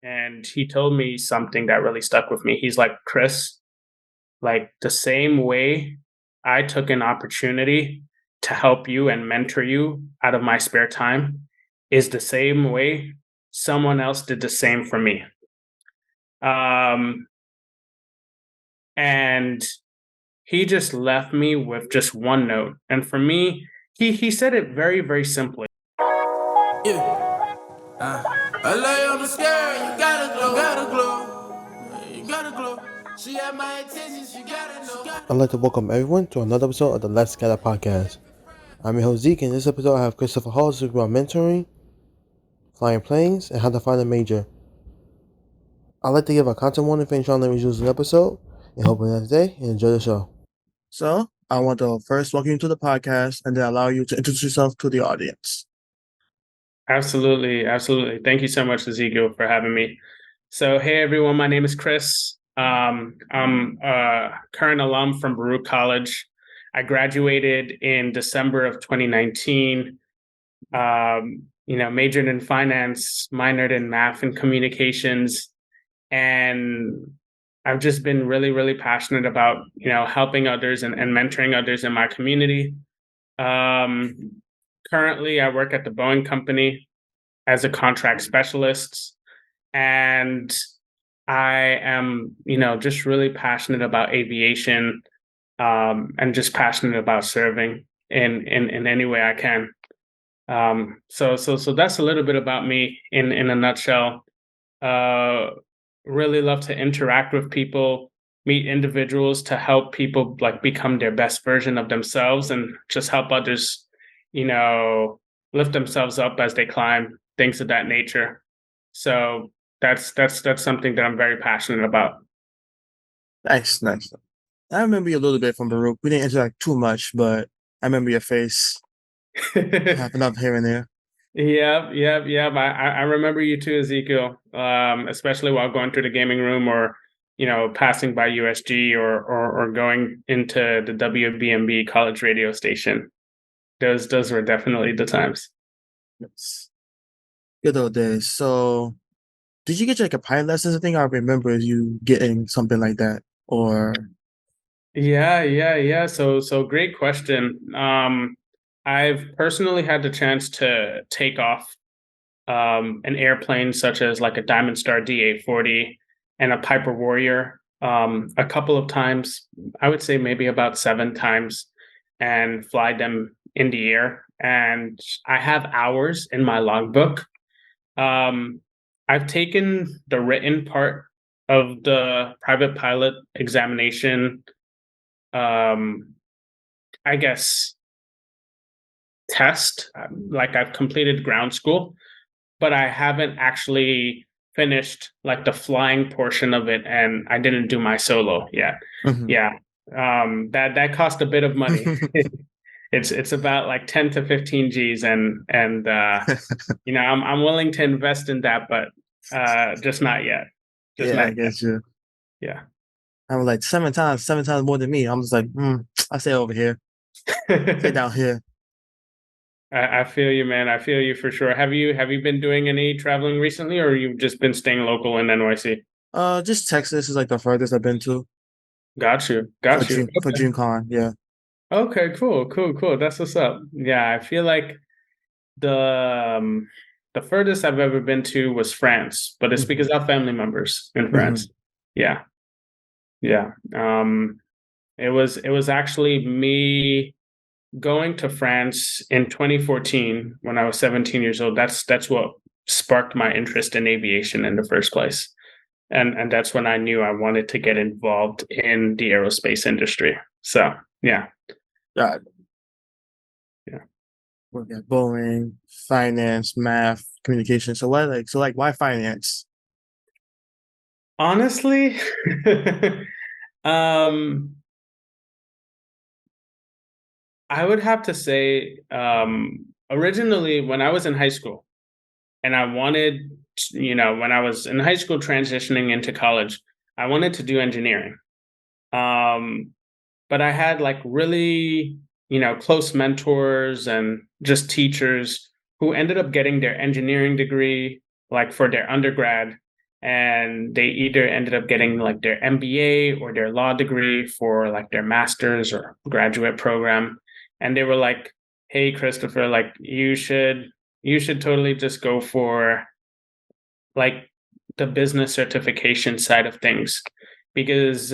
and he told me something that really stuck with me. He's like, Chris, like the same way I took an opportunity to help you and mentor you out of my spare time is the same way someone else did the same for me. Um, and he just left me with just one note. And for me, he said it very, very simply. Yeah. I lay on the scale, you gotta glow. You gotta glow. She had my attention, she gotta know. I'd like to welcome everyone to another episode of the Let's Scatter podcast. I'm your host Zeke, and in this episode I have Christopher Hall to speak about mentoring, flying planes, and how to find a major. I'd like to give a content warning for any strong language used in the episode, and hope you have a nice day and enjoy the show. So, I want to first welcome you to the podcast and then allow you to introduce yourself to the audience. Absolutely, absolutely. Thank you so much, Ezekiel, for having me. So, hey everyone, my name is Chris. I'm a current alum from Baruch College. I graduated in December of 2019. Majored in finance, minored in math and communications, and I've just been really, really passionate about helping others and mentoring others in my community. Currently, I work at the Boeing company as a contract specialist, and I am, just really passionate about aviation, and just passionate about serving in any way I can. So that's a little bit about me in a nutshell. Really love to interact with people, meet individuals to help people like become their best version of themselves and just help others, lift themselves up as they climb, things of that nature. So that's something that I'm very passionate about. Nice. I remember you a little bit from Baruch. We didn't interact too much, but I remember your face popping up here and there. Yep. I remember you too, Ezekiel. Especially while going through the gaming room or passing by USG or going into the WBMB college radio station. Those were definitely the times. Yes. Good old days. So, did you get like a pilot lessons? I think I remember you getting something like that. Or Yeah. So great question. I've personally had the chance to take off an airplane such as like a Diamond Star DA-40 and a Piper Warrior a couple of times. I would say maybe about 7 times, and fly them in the air. And I have hours in my logbook. I've taken the written part of the private pilot examination, I guess, test. Like I've completed ground school, but I haven't actually finished like the flying portion of it, and I didn't do my solo yet. Mhm. Yeah. That cost a bit of money. It's about like 10 to 15 G's, and I'm willing to invest in that, but just not yet. Just Yeah, not I yet. guess you. Yeah. I was like 7 times more than me. I'm just like, I stay over here, stay down here. I feel you, man. I feel you for sure. Have you been doing any traveling recently, or you've just been staying local in NYC? Just Texas is like the furthest I've been to Got you. for Got you. Okay. DreamCon. Yeah. Okay, cool. That's what's up. Yeah, I feel like the um, the furthest I've ever been to was France, but it's because I have family members in Mhm. France. Yeah, yeah. It was actually me going to France in 2014 when I was 17 years old. That's what sparked my interest in aviation in the first place, and that's when I knew I wanted to get involved in the aerospace industry. So yeah, God, yeah. work at Boeing, finance, math, communication. So why finance? Honestly, um, I would have to say, originally when I was in high school and I wanted, when I was in high school transitioning into college, I wanted to do engineering. Um, but I had like really, close mentors and just teachers who ended up getting their engineering degree like for their undergrad. and they either ended up getting like their MBA or their law degree for like their master's or graduate program. And they were like, hey, Christopher, like you should totally just go for like the business certification side of things because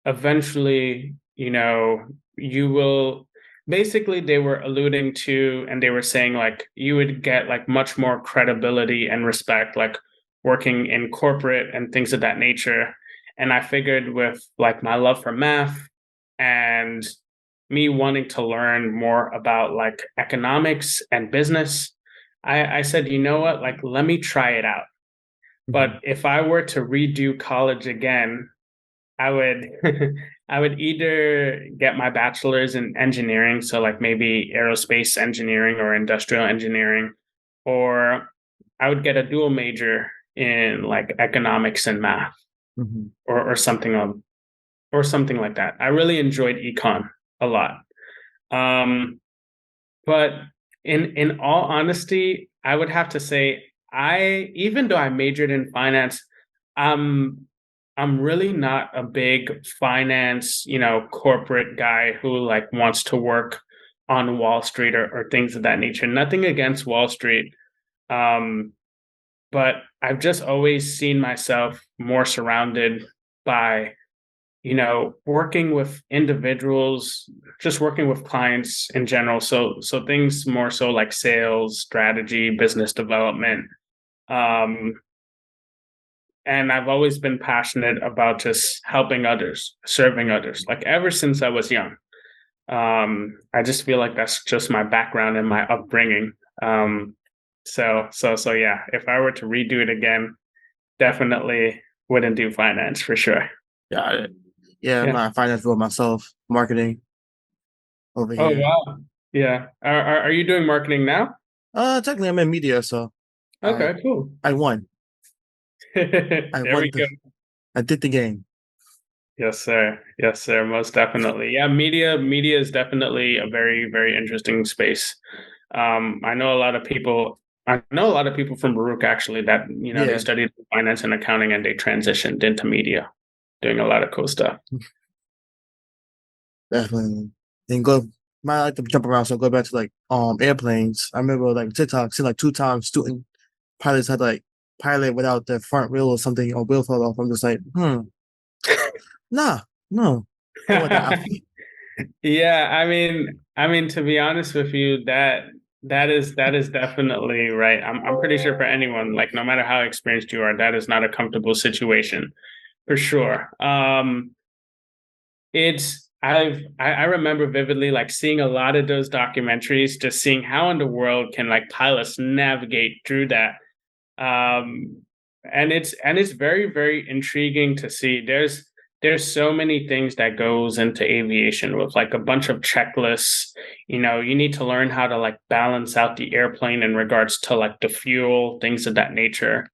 eventually, you will basically they were alluding to and they were saying like you would get like much more credibility and respect like working in corporate and things of that nature. And I figured with like my love for math and me wanting to learn more about like economics and business, I said, you know what, like let me try it out. But if I were to redo college again, I would I would either get my bachelor's in engineering, so like maybe aerospace engineering or industrial engineering, or I would get a dual major in like economics and math Mm-hmm. or something like that. I really enjoyed econ a lot. Um, but in all honesty, I would have to say I even though I majored in finance, um I'm really not a big finance, corporate guy who like wants to work on Wall Street or things of that nature. Nothing against Wall Street. Um, but I've just always seen myself more surrounded by, working with individuals, just working with clients in general. So things more so like sales, strategy, business development. Um, and I've always been passionate about just helping others, serving others, like ever since I was young. I just feel like that's just my background and my upbringing. So yeah, if I were to redo it again, definitely wouldn't do finance for sure. Got it. Yeah, I'm Yeah. not finance for myself. Marketing over Oh here. wow. Yeah. Are you doing marketing now? Technically I'm in media, so I Okay, cool. I won. I There won we go. I did the game. Yes, sir. Yes, sir. Most definitely. Yeah, media is definitely a very, very interesting space. I know a lot of people. I know a lot of people from Baruch actually that they Yeah, studied finance and accounting and they transitioned into media, doing a lot of cool stuff. definitely. And go might like to jump around, so go back to like airplanes. I remember like TikTok seeing like 2 times student pilots had like pilot without the front wheel or something or wheel fell off. I'm just like, nah, no. Don't want that outfit. Yeah, I mean to be honest with you, that is definitely right. I'm pretty sure for anyone, like no matter how experienced you are, that is not a comfortable situation for sure. I remember vividly like seeing a lot of those documentaries, just seeing how in the world can like pilots navigate through that. Um, and it's very, very intriguing to see. There's so many things that goes into aviation with like a bunch of checklists. You need to learn how to like balance out the airplane in regards to like the fuel, things of that nature.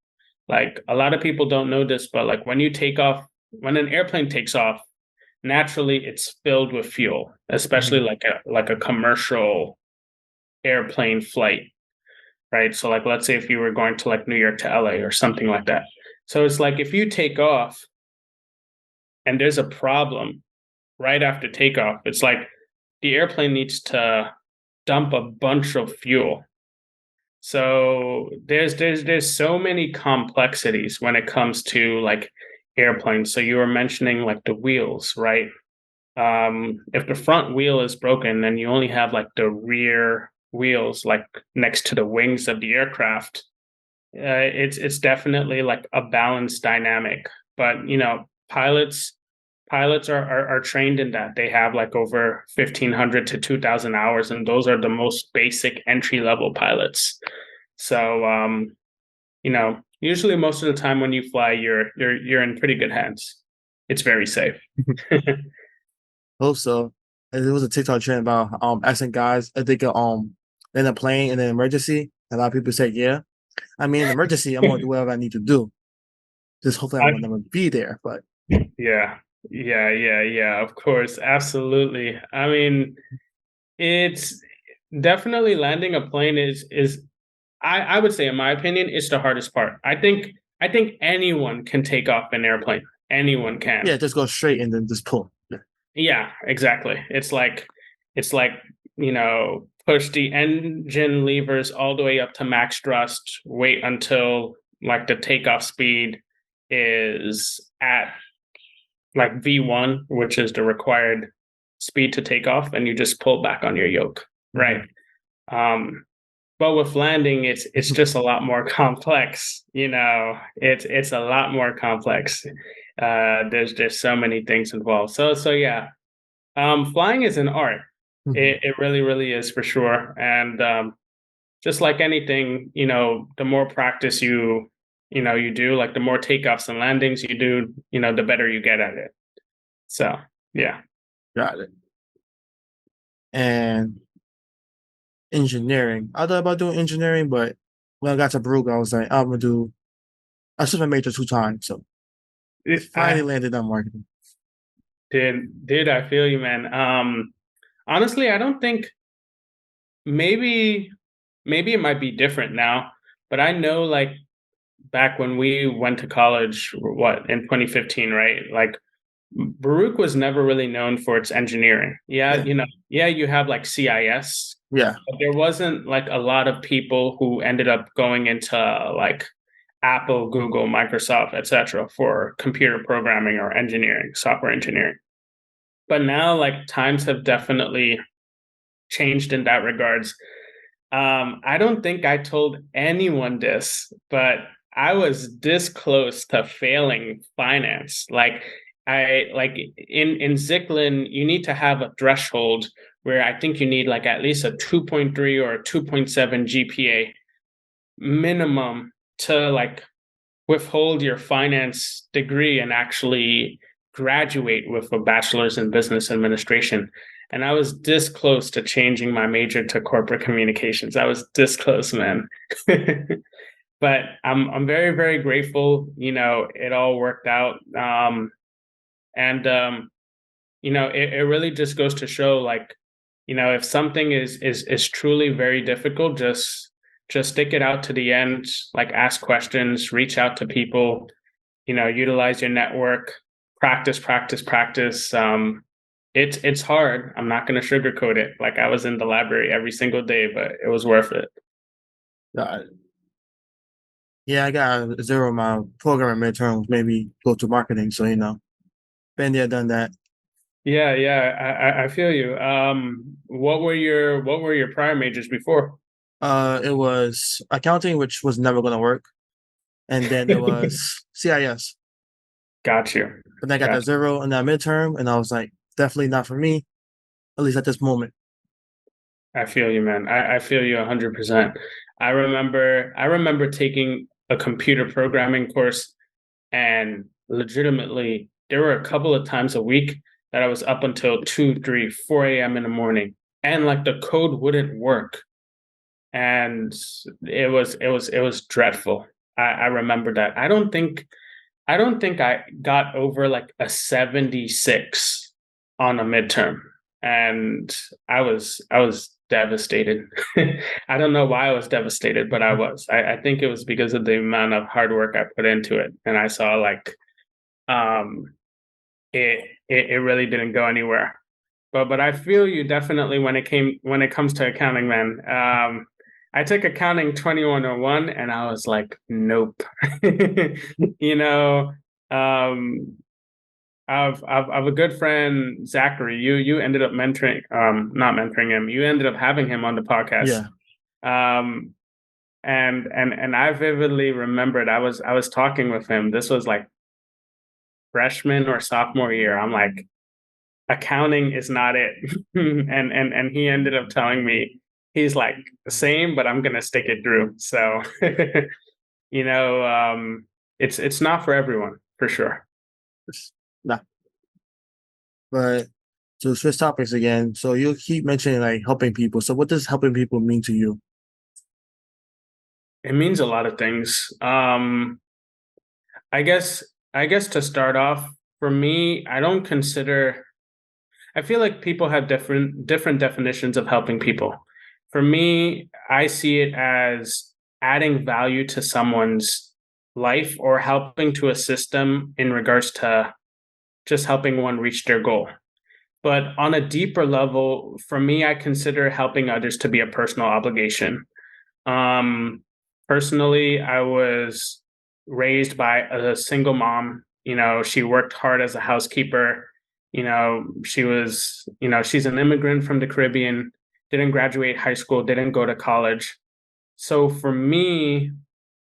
Like a lot of people don't know this, but like when an airplane takes off, naturally it's filled with fuel, especially Mhm. like a commercial airplane flight, right? So like let's say if you were going to like New York to LA or something like that. So it's like if you take off and there's a problem right after takeoff, it's like the airplane needs to dump a bunch of fuel. So there's so many complexities when it comes to like airplanes. So you were mentioning like the wheels, right? If the front wheel is broken, then you only have like the rear wheels like next to the wings of the aircraft. It's definitely like a balanced dynamic, but pilots are trained in that. They have like over 1,500 to 2,000 hours, and those are the most basic entry level pilots. So usually most of the time when you fly, you're in pretty good hands. It's very safe. Hope so. And there was a TikTok trend about asking guys if they could in a plane in an emergency. A lot of people said yeah. I mean, in an emergency, I'm gonna do whatever I need to do. Just hopefully I will I- never be there. But yeah, yeah. Of course, absolutely. I mean, it's definitely landing a plane is I would say, in my opinion, it's the hardest part. I think anyone can take off an airplane. Anyone Yeah, can. just go straight and then just pull. Yeah. Yeah, exactly. It's like, push the engine levers all the way up to max thrust, wait until like the takeoff speed is at like V1, which is the required speed to take off, and you just pull back on your yoke, right? Um, but with landing, it's just a lot more complex. It's a lot more complex. There's just so many things involved. So yeah, flying is an art. It really, really is for sure. And just like anything, the more practice you do, like the more takeoffs and landings you do, the better you get at it. So yeah. Got it. And engineering. I thought about doing engineering, but when I got to Baruch, I was like, I'm gonna do. I should have majored 2 times, so finally I landed on marketing. did I feel you, man. Honestly, I don't think maybe maybe it might be different now, but I know like back when we went to college, what, in 2015, right? Like Baruch was never really known for its engineering. Yeah, Yeah. yeah, you have like CIS, Yeah. but there wasn't like a lot of people who ended up going into like Apple, Google, Microsoft, etc. for computer programming or engineering, software engineering. But now like times have definitely changed in that regards. I don't think I told anyone this, but I was this close to failing finance. Like in Zicklin, you need to have a threshold where I think you need like at least a 2.3 or a 2.7 GPA minimum to like withhold your finance degree and actually graduate with a bachelor's in business administration. And I was this close to changing my major to corporate communications. I was this close, man. But I'm very, very grateful. It all worked out. And it really just goes to show, like, if something is truly very difficult, just stick it out to the end. Like, ask questions, reach out to people, utilize your network, practice, practice, practice. It's hard. I'm not going to sugarcoat it. Like, I was in the library every single day, but it was worth it. Got it. Yeah, I got a 0 my programming midterms, maybe go to marketing. So, been there, done that. Yeah, yeah, I feel you. What were your prior majors before? It was accounting, which was never going to work. And then it was CIS. Got you. But then I got that 0 in that midterm, and I was like, definitely not for me, at least at this moment. I feel you, man. I feel you 100%. I remember taking a computer programming course, and legitimately there were a couple of times a week that I was up until 2, 3, 4 a.m. in the morning, and like the code wouldn't work. And it was dreadful. I remember that. I don't think I got over like a 76 on a midterm, and I was devastated. I don't know why I was devastated, but I was. I think it was because of the amount of hard work I put into it, and I saw like um it really didn't go anywhere. But I feel you definitely when it comes to accounting, man. I took accounting 2101 and I was like, nope. you know, um, I've a good friend, Zachary. You ended up mentoring, not mentoring him. You ended up having him on the podcast. Yeah. Um, and I vividly remembered I was talking with him. This was like freshman or sophomore year. I'm like, accounting is not it. and he ended up telling me, he's like, same, but I'm gonna stick it through. So you know, it's not for everyone, for sure. Nah. But to switch topics again, so you keep mentioning like helping people. So what does helping people mean to you? It means a lot of things. I guess to start off, for me, I feel like people have different definitions of helping people. For me, I see it as adding value to someone's life or helping to assist them in regards to just helping one reach their goal. But on a deeper level, for me, I consider helping others to be a personal obligation. Um, Personally, I was raised by a single mom. She worked hard as a housekeeper. She's an immigrant from the Caribbean, didn't graduate high school, didn't go to college. So for me,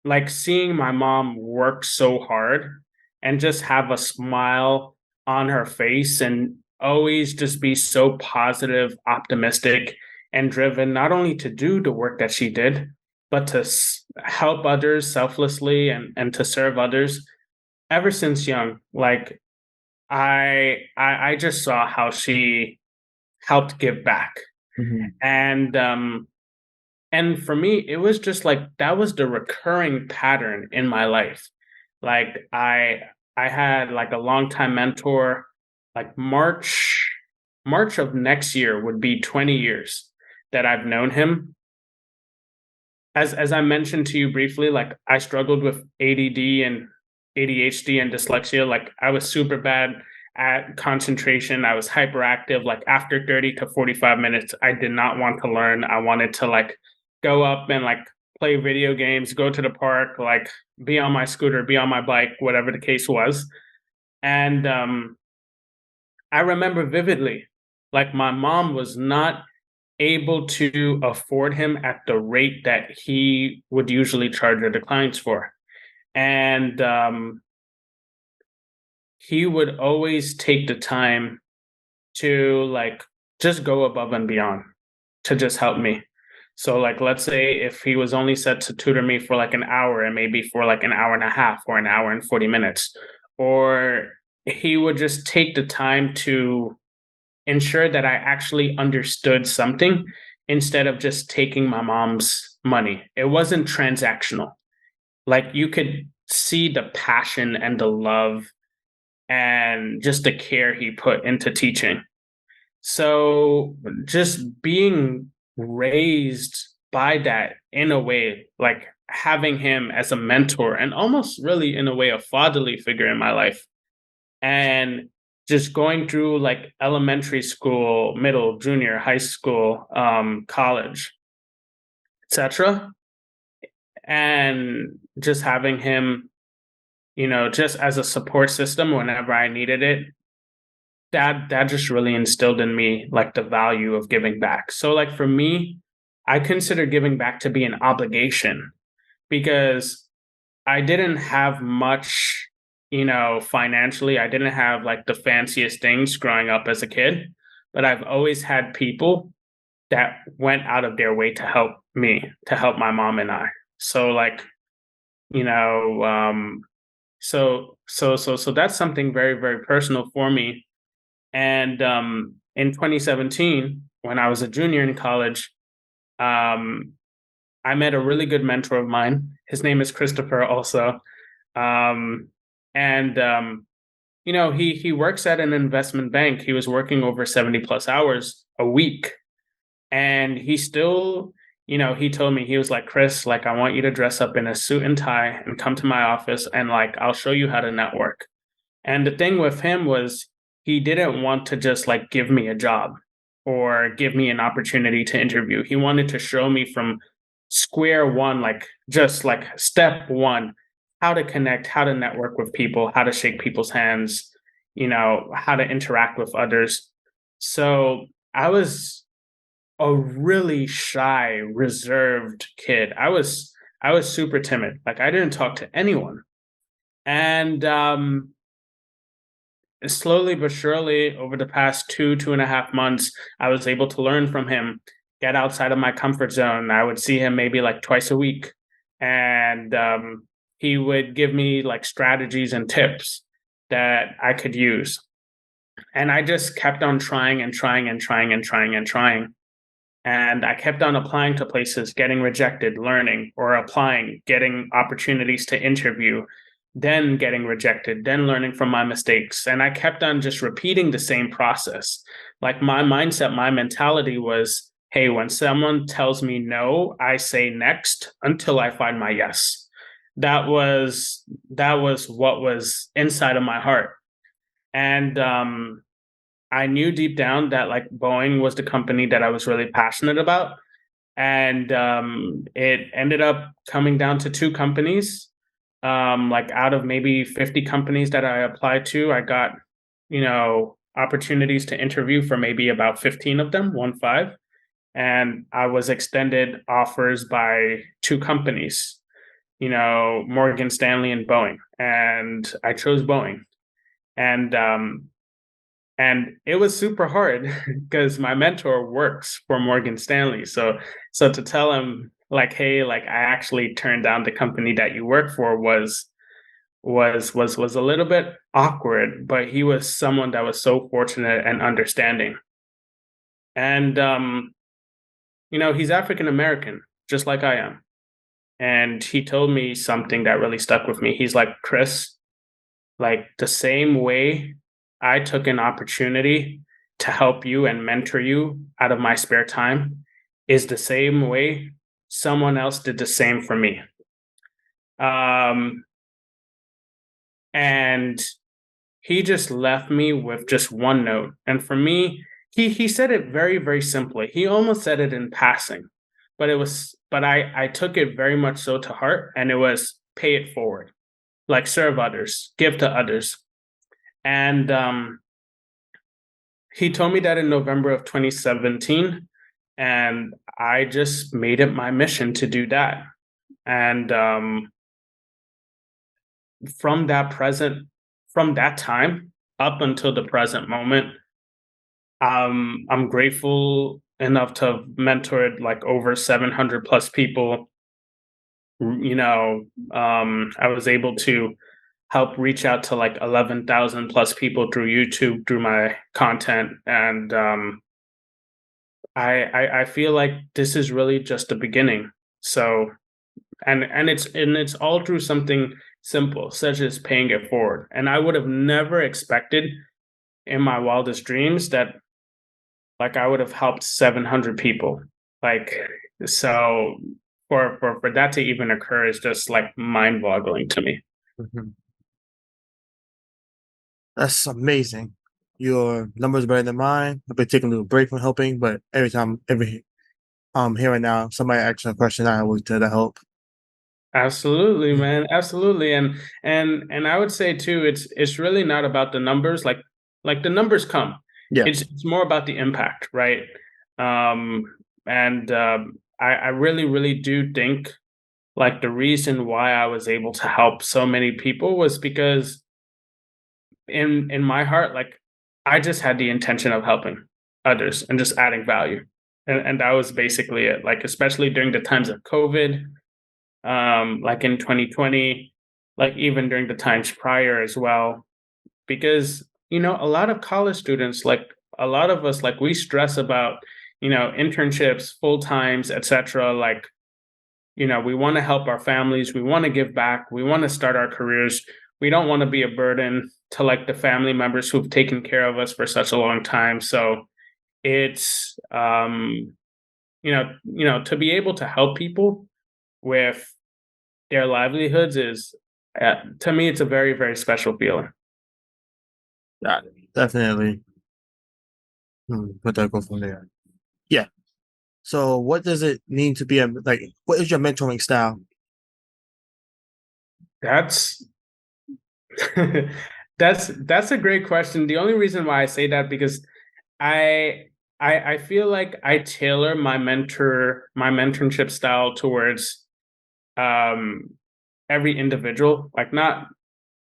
like seeing my mom work so hard and just have a smile on her face and always just be so positive, optimistic, and driven, not only to do the work that she did, but to help others selflessly and to serve others ever since young. Like I just saw how she helped give back. And and for me, it was just like that was the recurring pattern in my life. Like I had like a longtime mentor, like March of next year would be 20 years that I've known him. As I mentioned to you briefly, like I struggled with ADD and ADHD and dyslexia. Like I was super bad at concentration. I was hyperactive. Like after 30 to 45 minutes, I did not want to learn. I wanted to like go up and like play video games, go to the park, like be on my scooter, be on my bike, whatever the case was. And I remember vividly, like my mom was not able to afford him at the rate that he would usually charge the clients for. And he would always take the time to like just go above and beyond to just help me. So like let's say if he was only set to tutor me for like an hour and maybe for like an hour and a half or an hour and 40 minutes, or he would just take the time to ensure that I actually understood something instead of just taking my mom's money. It wasn't transactional. Like you could see the passion and the love and just the care he put into teaching. So just being raised by that in a way, like having him as a mentor and almost really in a way a fatherly figure in my life, and just going through like elementary school, middle, junior, high school, college, etc., and just having him, just as a support system whenever I needed it, that just really instilled in me like the value of giving back. So like for me, I consider giving back to be an obligation because I didn't have much, financially. I didn't have like the fanciest things growing up as a kid, but I've always had people that went out of their way to help me, to help my mom and I. So like, you know, so that's something very, very personal for me. And in 2017, when I was a junior in college, um, I met a really good mentor of mine. His name is Christopher also. Um, and he works at an investment bank. He was working over 70 plus hours a week. And he still, he told me, he was like, Chris, like, I want you to dress up in a suit and tie and come to my office and like, I'll show you how to network. And the thing with him was he didn't want to just like give me a job or give me an opportunity to interview. He wanted to show me from square one, like just like step one, how to connect, how to network with people, how to shake people's hands, how to interact with others. So I was a really shy, reserved kid. I was super timid. Like I didn't talk to anyone. And slowly but surely over the past 2.5 months, I was able to learn from him, get outside of my comfort zone. I would see him maybe like twice a week. And he would give me like strategies and tips that I could use. And I just kept on trying and trying and trying and trying and trying. And I kept on applying to places, getting rejected, learning, or applying, getting opportunities to interview, then getting rejected, then learning from my mistakes. And I kept on just repeating the same process. Like my mindset, my mentality was hey, when someone tells me no, I say next until I find my yes. That was what was inside of my heart. And I knew deep down that like Boeing was the company that I was really passionate about. And it ended up coming down to two companies. Like out of maybe 50 companies that I applied to, I got, opportunities to interview for maybe about 15 of them, 1 5. And I was extended offers by two companies, Morgan Stanley and Boeing. And I chose Boeing. And it was super hard because my mentor works for Morgan Stanley. So to tell him like, hey, like I actually turned down the company that you work for was a little bit awkward, but he was someone that was so fortunate and understanding. And he's African American, just like I am. And he told me something that really stuck with me. He's like, Chris, like the same way I took an opportunity to help you and mentor you out of my spare time is the same way someone else did the same for me. And he just left me with just one note. And for me, he said it very, very simply. He almost said it in passing, but I took it very much so to heart, and it was pay it forward, like serve others, give to others. And he told me that in November of 2017, and I just made it my mission to do that. And from that time up until the present moment, I'm grateful enough to have mentored like over 700 plus people. I was able to help reach out to like 11,000 plus people through YouTube, through my content. And I feel like this is really just the beginning. So, and it's all through something simple, such as paying it forward. And I would have never expected in my wildest dreams that like I would have helped 700 people. Like, so for that to even occur is just like mind boggling to me. Mhm. That's amazing. Your numbers are better than mine. I've been taking a little break from helping, but every here and now, somebody asks a question, I always try to help. Absolutely, Mm. man. Absolutely. And I would say too, it's really not about the numbers. Like the numbers come. Yeah, It's more about the impact, right? Um, and I really, really do think like the reason why I was able to help so many people was because in my heart, like I just had the intention of helping others and just adding value. And that was basically it. Like especially during the times of COVID, like in 2020, like even during the times prior as well, because a lot of college students, like a lot of us, like we stress about internships, full times, etc. Like we want to help our families, we want to give back, we want to start our careers. We don't want to be a burden to like the family members who've taken care of us for such a long time. So it's to be able to help people with their livelihoods is, to me, it's a very, very special feeling. got it. Definitely. But that go from there. Yeah. So, what does it mean to be like? What is your mentoring style? That's that's a great question. The only reason why I say that because I I feel like I tailor my mentorship style towards um every individual. Like not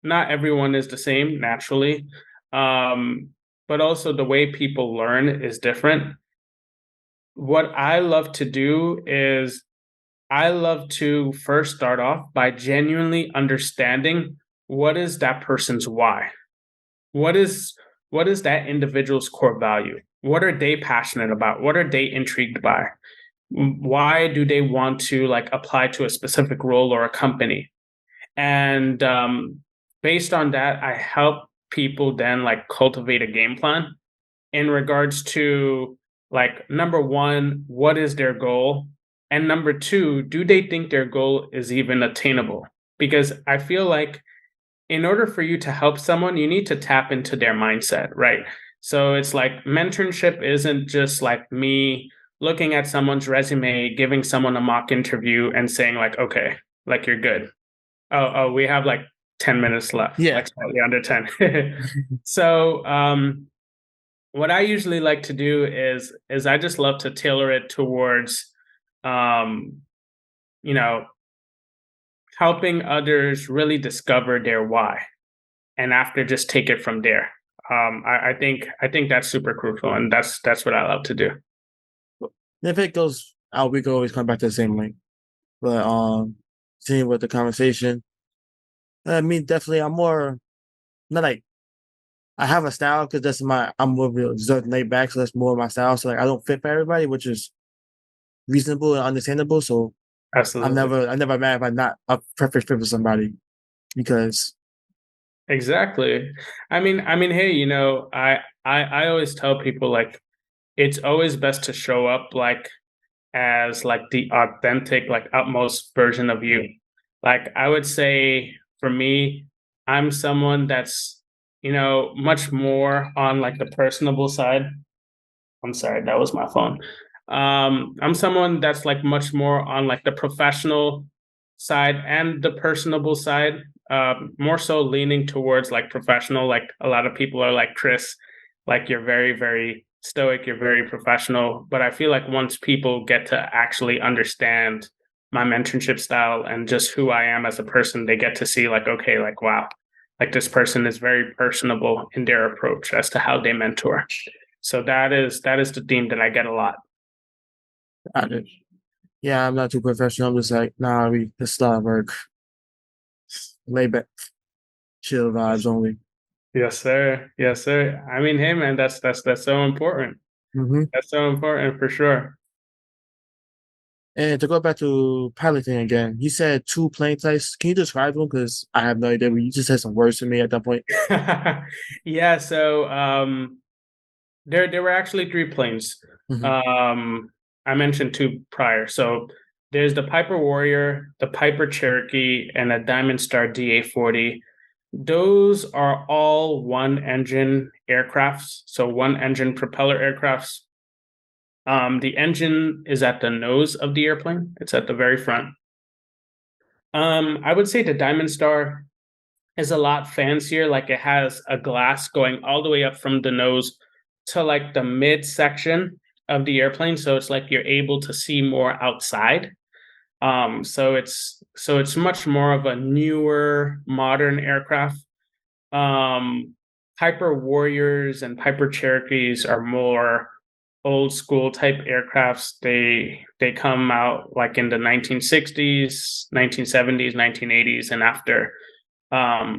everyone is the same naturally. Um but also the way people learn is different. What I love to do is I love to first start off by genuinely understanding what is that person's why. What is what is that individual's core value? What are they passionate about? What are they intrigued by? Why do they want to like apply to a specific role or a company? And based on that, I help people then like cultivate a game plan in regards to Like, number one, what is their goal? And number two, do they think their goal is even attainable? Because I feel like in order for you to help someone, you need to tap into their mindset, right? So it's like mentorship isn't just like me looking at someone's resume, giving someone a mock interview and saying like, okay, like you're good. Oh, we have like 10 minutes left, Yeah. like slightly under 10. So, what I usually like to do is I just love to tailor it towards, um, you know, helping others really discover their why, and after just take it from there. I think that's super crucial, and that's what I love to do. If it goes out, we can always come back to the same link. But seeing with the conversation, I mean, definitely, I'm more not like I have a style because that's I'm more reserved, laid back, so that's more my style. So like, I don't fit for everybody, which is reasonable and understandable. So Absolutely, I'm never mad if I'm not a perfect fit for somebody because exactly. I mean, hey, I always tell people like it's always best to show up like as like the authentic, like utmost version of you. Like I would say for me, I'm someone that's, much more on like the personable side. I'm sorry, that was my phone. I'm someone that's like much more on like the professional side and the personable side. More so leaning towards like professional. Like a lot of people are like, Chris, like you're very, very stoic, you're very professional. But I feel like once people get to actually understand my mentorship style and just who I am as a person, they get to see like, okay, like wow, like this person is very personable in their approach as to how they mentor. So that is the theme that I get a lot. yeah, I'm not too professional. I'm just like, nah, we just start work, lay back, chill vibes only. Yes, sir. Yes, sir. I mean, hey, man, that's so important. Hmm. That's so important for sure. And to go back to piloting again, you said two plane types. Can you describe them? Because I have no idea. You just said some words to me at that point. Yeah. So there were actually three planes. Hmm. Um, I mentioned two prior. So there's the Piper Warrior, the Piper Cherokee, and a Diamond Star DA-40. Those are all one engine aircrafts, so one engine propeller aircrafts. The engine is at the nose of the airplane. It's at the very front. I would say the Diamond Star is a lot fancier. Like it has a glass going all the way up from the nose to like the mid section of the airplane. So it's like you're able to see more outside. So it's much more of a newer, modern aircraft. Um, Piper Warriors and Piper Cherokees are more old school type aircrafts. They come out like in the 1960s, 1970s, 1980s, and after.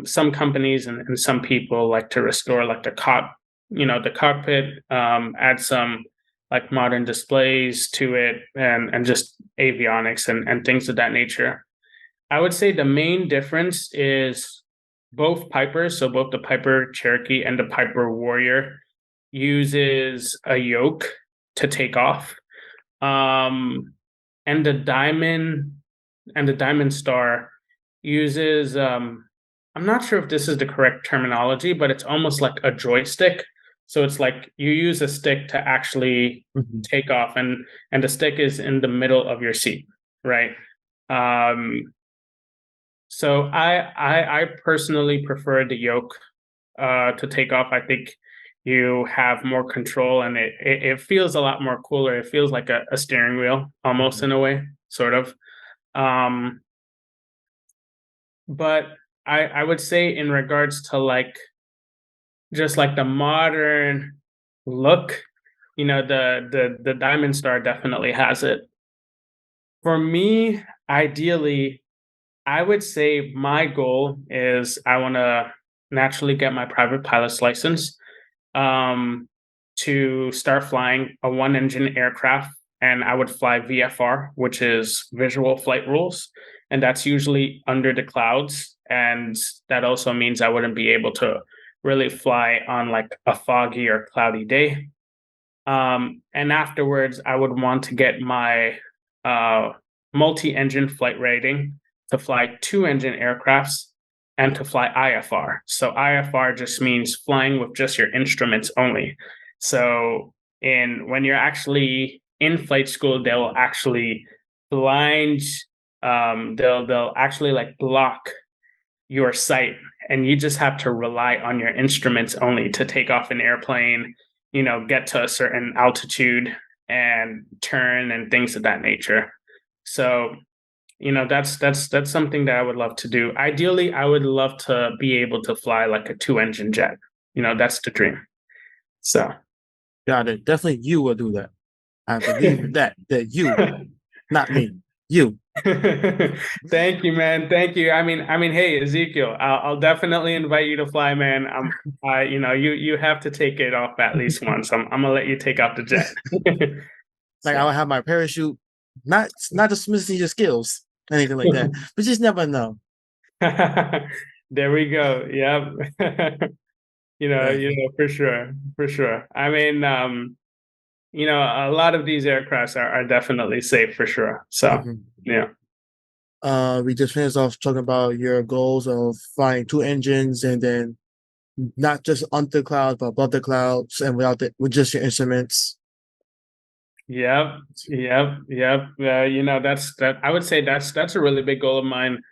Some companies and some people like to restore like the cockpit, add some like modern displays to it and just avionics and things of that nature. I would say the main difference is both Pipers, so both the Piper Cherokee and the Piper Warrior uses a yoke to take off. Um, and the Diamond Star uses I'm not sure if this is the correct terminology, but it's almost like a joystick. So it's like you use a stick to actually Hmm. take off and the stick is in the middle of your seat, right? Um, so I personally prefer the yoke to take off. I think you have more control and it feels a lot more cooler. It feels like a steering wheel almost in a way, sort of. Um, but I would say in regards to like just like the modern look, the Diamond Star definitely has it. For me, ideally, I would say my goal is I want to naturally get my private pilot's license, um, to start flying a one engine aircraft. And I would fly VFR, which is visual flight rules. And that's usually under the clouds. And that also means I wouldn't be able to really fly on like a foggy or cloudy day. And afterwards, I would want to get my multi-engine flight rating to fly two-engine aircrafts and to fly IFR. So IFR just means flying with just your instruments only. So when you're actually in flight school, they'll actually blind, they'll actually like block your sight, and you just have to rely on your instruments only to take off an airplane, get to a certain altitude and turn and things of that nature. So, that's something that I would love to do. Ideally, I would love to be able to fly like a two-engine jet. That's the dream. So, Got it. Definitely you will do that. I believe that you, not me, you. Thank you, man. Thank you. I mean, hey, Ezekiel, I'll definitely invite you to fly, man. You have to take it off at least once. I'm gonna let you take out the jet. Like I So. will have my parachute, not just missing your skills, anything like that. But just never know. There we go. Yep. Yeah. For sure, for sure. I mean, a lot of these aircrafts are definitely safe for sure. So, Mhm. yeah. We just finished off talking about your goals of flying two engines and then not just under the clouds, but above the clouds and with just your instruments. Yep, yep. I would say that's a really big goal of mine.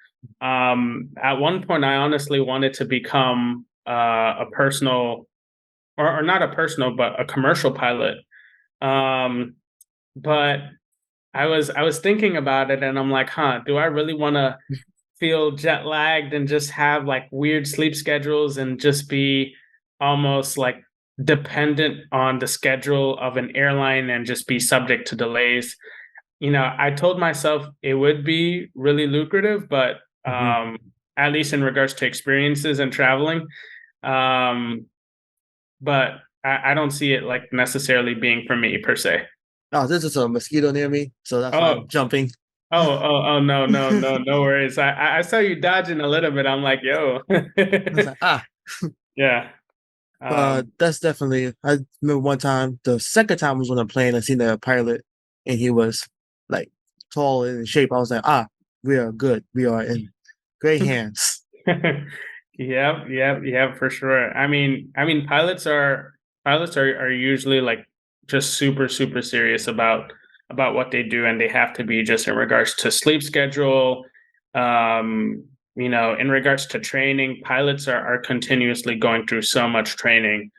At one point, I honestly wanted to become a personal, or not a personal, but a commercial pilot. Um, but I was thinking about it, and I'm like, huh, do I really want to feel jet lagged and just have like weird sleep schedules and just be almost like dependent on the schedule of an airline and just be subject to delays? I told myself it would be really lucrative, but Mhm. at least in regards to experiences and traveling. Um, but I don't see it like necessarily being for me per se. Oh, this is a mosquito near me, so that's why I'm Oh, jumping. oh, no, no, no, no worries. I saw you dodging a little bit. I'm like, yo. I was like, ah, Yeah. but Um, that's definitely. I remember one time, the second time I was on a plane, I seen the pilot, and he was like tall and in shape. I was like, ah, we are good. We are in great hands. yep, for sure. I mean, pilots are usually like just super, super serious about what they do, and they have to be just in regards to sleep schedule. In regards to training, pilots are continuously going through so much training.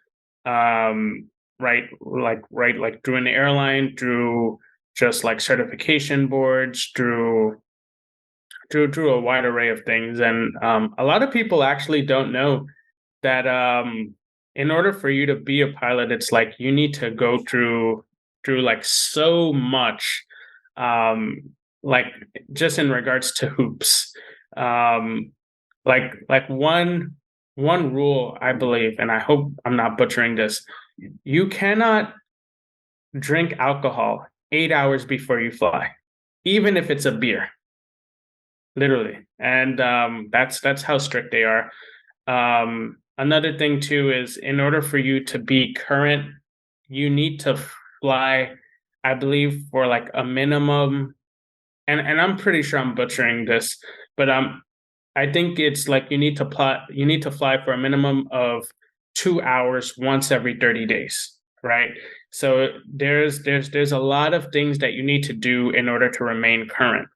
Right, like through an airline, through just like certification boards, through a wide array of things. And a lot of people actually don't know that in order for you to be a pilot, it's like you need to go through like so much, um, like just in regards to hoops. Um, like one rule, I believe, and I hope I'm not butchering this. You cannot drink alcohol 8 hours before you fly, even if it's a beer, literally. And that's how strict they are. Another thing too is in order for you to be current, you need to fly, I believe, for like a minimum, and I'm pretty sure I'm butchering this, but I think it's like you need to fly for a minimum of 2 hours once every 30 days, right? So there's a lot of things that you need to do in order to remain current.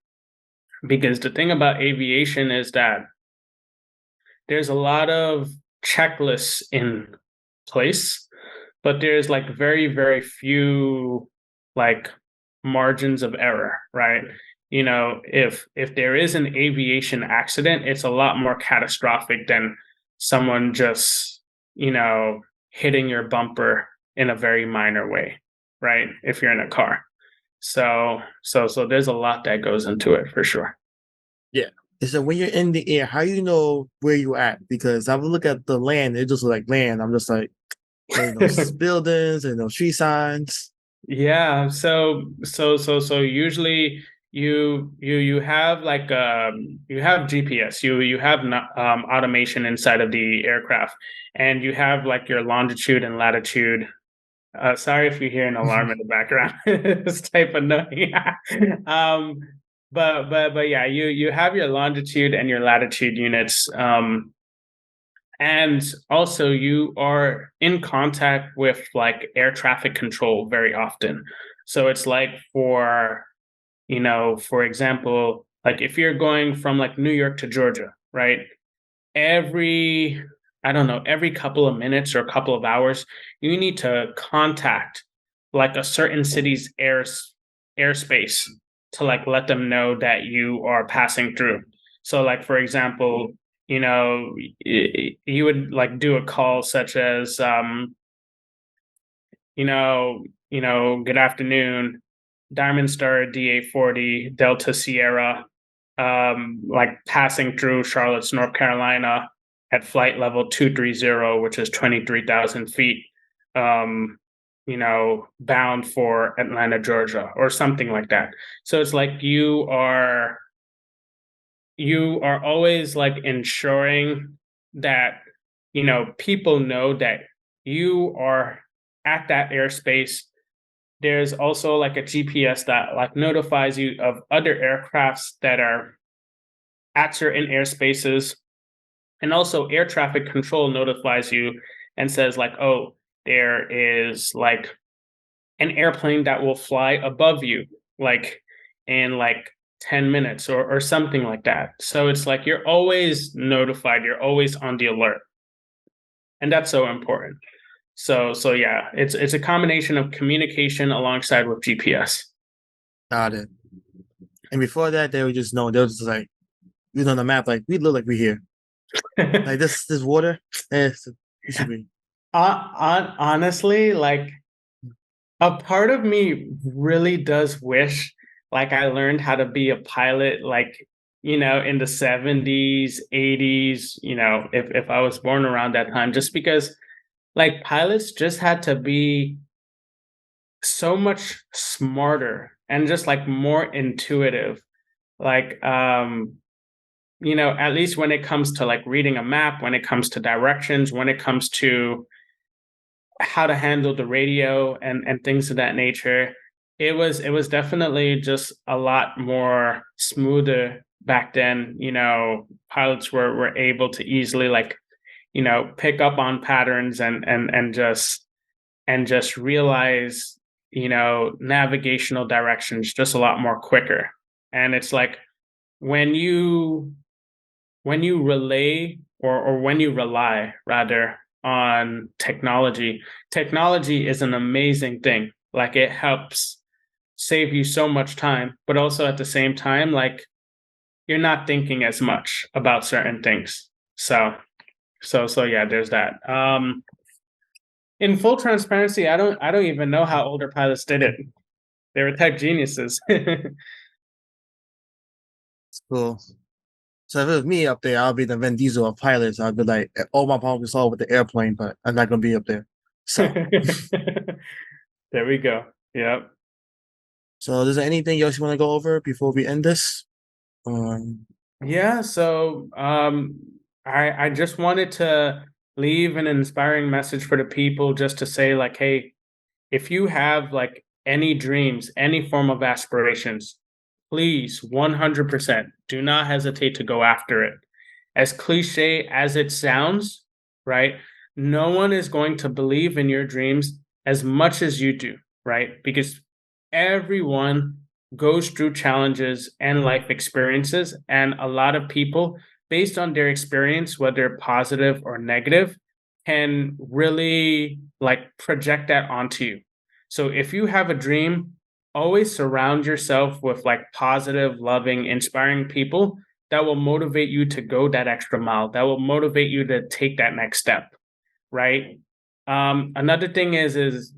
Because the thing about aviation is that there's a lot of checklists in place, but there's like very, very few like margins of error, right? If there is an aviation accident, it's a lot more catastrophic than someone just, hitting your bumper in a very minor way, right? If you're in a car. So there's a lot that goes into it for sure. Yeah. So when you're in the air, how you know where you at? Because I would look at the land, it just look like land. I'm just like, ain't no buildings and no street signs. Yeah, so usually you have like you have GPS, you have automation inside of the aircraft, and you have like your longitude and latitude Sorry if you hear an alarm in the background. It's type of annoying. um, but yeah, you have your longitude and your latitude units. And also you are in contact with like air traffic control very often. So it's like for example, like if you're going from like New York to Georgia, right? Every, I don't know, every couple of minutes or a couple of hours, you need to contact like a certain city's airspace to like let them know that you are passing through. So like for example, you would like do a call such as good afternoon, Diamond Star DA40 Delta Sierra, like passing through Charlotte's, North Carolina at flight level 230, which is 23,000 feet, bound for Atlanta, Georgia, or something like that. So it's like you are always like ensuring that people know that you are at that airspace. There's also like a GPS that like notifies you of other aircrafts that are at certain airspaces. And also air traffic control notifies you and says like, oh, there is like an airplane that will fly above you, like in like 10 minutes or something like that. So it's like you're always notified, you're always on the alert. And that's so important. So yeah, it's a combination of communication alongside with GPS. Got it. And before that, they would just know. They were just like, read on the map, like we look like we here. Like this water. It should be. Honestly, like a part of me really does wish like I learned how to be a pilot like in the 70s, 80s, if I was born around that time, just because like pilots just had to be so much smarter and just like more intuitive. Like at least when it comes to like reading a map, when it comes to directions, when it comes to how to handle the radio and things of that nature. It was definitely just a lot more smoother back then. Pilots were able to easily like pick up on patterns and just realize navigational directions just a lot more quicker. And it's like when you relay or when you rely rather on technology is an amazing thing. Like it helps save you so much time, but also at the same time, like you're not thinking as much about certain things. So yeah, there's that. In full transparency, I don't even know how older pilots did it. They were tech geniuses. Cool. So if it was me up there, I'll be the Vin Diesel of pilots. I'd be like, all my problems solved with the airplane, but I'm not gonna be up there. So, There we go. Yep. so is there anything else you want to go over before we end this? Yeah, so I just wanted to leave an inspiring message for the people just to say like, hey, if you have like any dreams, any form of aspirations, please 100% do not hesitate to go after it. As cliche as it sounds, right? No one is going to believe in your dreams as much as you do, right? Because everyone goes through challenges and life experiences, and a lot of people, based on their experience, whether positive or negative, can really like project that onto you. So if you have a dream, always surround yourself with like positive, loving, inspiring people that will motivate you to go that extra mile, that will motivate you to take that next step, right? Another thing is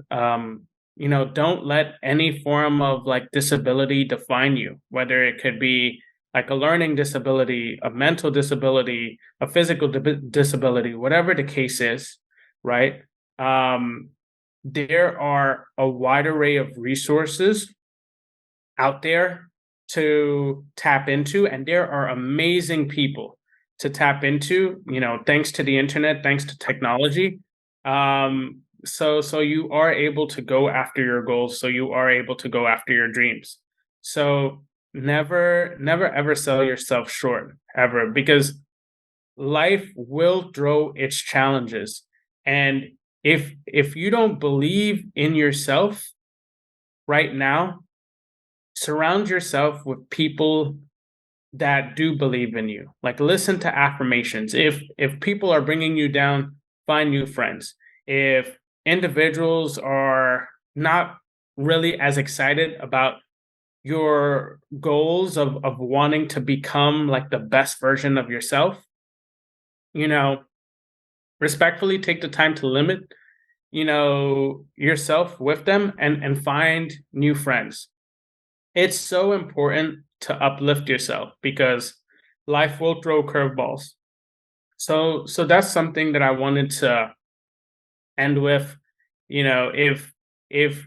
don't let any form of like disability define you, whether it could be like a learning disability, a mental disability, a physical disability, whatever the case is, right? There are a wide array of resources out there to tap into, and there are amazing people to tap into, thanks to the internet, thanks to technology. so you are able to go after your goals, so you are able to go after your dreams. So never ever sell yourself short ever, because life will throw its challenges. And if you don't believe in yourself right now, surround yourself with people that do believe in you. Like, listen to affirmations. If people are bringing you down, find new friends. If individuals are not really as excited about your goals of wanting to become like the best version of yourself, you know, respectfully take the time to limit, yourself with them, and find new friends. It's so important to uplift yourself, because life will throw curveballs. So that's something that I wanted to end with. If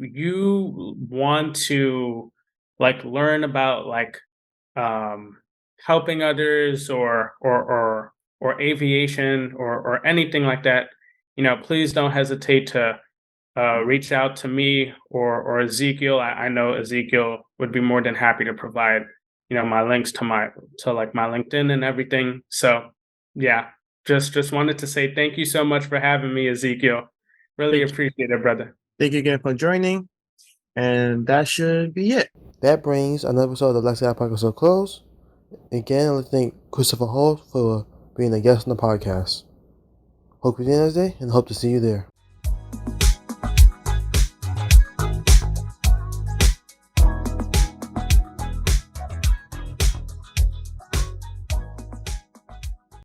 you want to like learn about like um helping others, or aviation, or anything like that, please don't hesitate to reach out to me, or Ezekiel. I know Ezekiel would be more than happy to provide, my links to like my LinkedIn and everything. So yeah, just wanted to say thank you so much for having me, Ezekiel. Really Thank you. appreciate it, brother. Thank you again for joining. And that should be it. That brings another episode of the Let's Get Out Podcast to a close. Again, I'd like to thank Christopher Hall for being a guest on the podcast. Hope you have a nice day and hope to see you there.